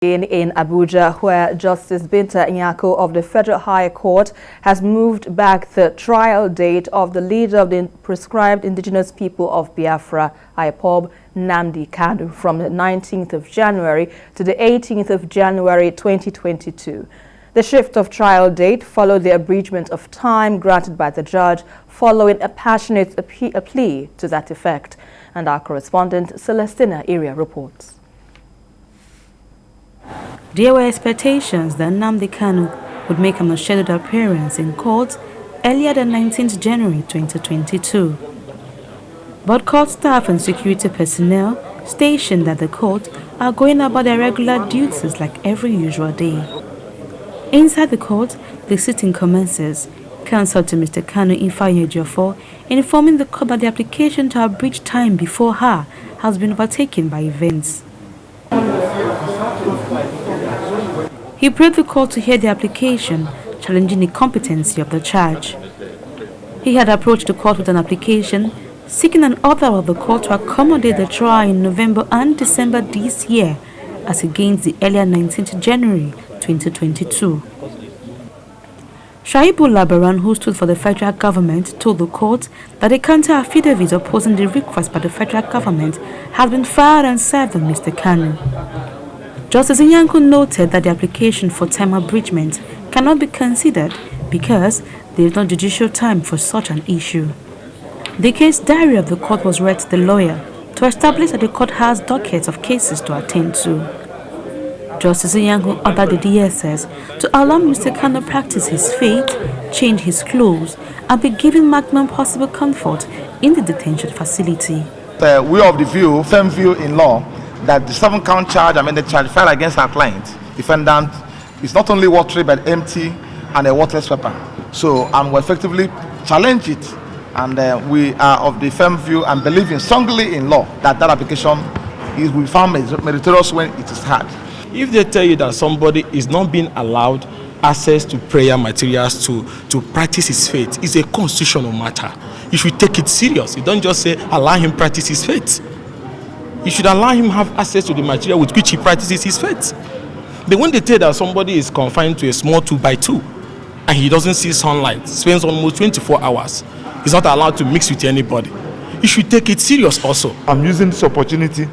In Abuja, where Justice Binta Nyako of the Federal High Court has moved back the trial date of the leader of the proscribed Indigenous people of Biafra, IPOB, Nnamdi Kanu, from the 19th of January to the 18th of January 2022. The shift of trial date followed the abridgment of time granted by the judge following a passionate plea to that effect. And our correspondent Celestina Area reports. There were expectations that Nnamdi Kanu would make an unscheduled appearance in court earlier than 19th January 2022. But court staff and security personnel stationed at the court are going about their regular duties like every usual day. Inside the court, the sitting commences. Counsel to Mr. Kanu informing the court that the application to abridge time before her has been overtaken by events. He prayed the court to hear the application, challenging the competency of the charge. He had approached the court with an application, seeking an order of the court to accommodate the trial in November and December this year, as against the earlier 19th January 2022. Shaibu Labaran, who stood for the federal government, told the court that a counter affidavit opposing the request by the federal government has been filed and served on Mr. Kanu. Justice Nyako noted that the application for time abridgment cannot be considered because there is no judicial time for such an issue. The case diary of the court was read to the lawyer to establish that the court has dockets of cases to attend to. Justice Nyako ordered the DSS to allow Mr. Kanu practice his faith, change his clothes, and be given maximum possible comfort in the detention facility. We of the view, firm view in law, that the 7-count charge, the charge filed against our client, defendant, is not only watery but empty and a worthless weapon. So, we effectively challenge it, and we are of the firm view and believing strongly in law that application will be found meritorious when it is heard. If they tell you that somebody is not being allowed access to prayer materials to practice his faith, it's a constitutional matter. You should take it serious. You don't just say allow him practice his faith. You should allow him have access to the material with which he practices his faith. But when they tell that somebody is confined to a small 2x2 and he doesn't see sunlight, spends almost 24 hours, he's not allowed to mix with anybody, you should take it serious also. I'm using this opportunity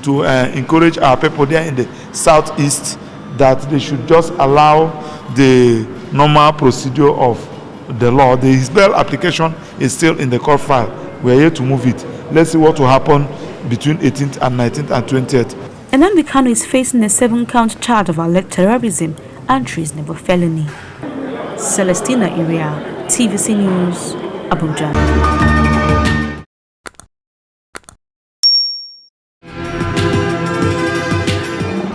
to encourage our people there in the southeast that they should just allow the normal procedure of the law. The his bail application is still in the court file. We are here to move it. Let's see what will happen between 18th and 19th and 20th. Nnamdi Kanu is facing a 7-count charge of alleged terrorism and treasonable felony. Celestina Area, TVC News, Abuja.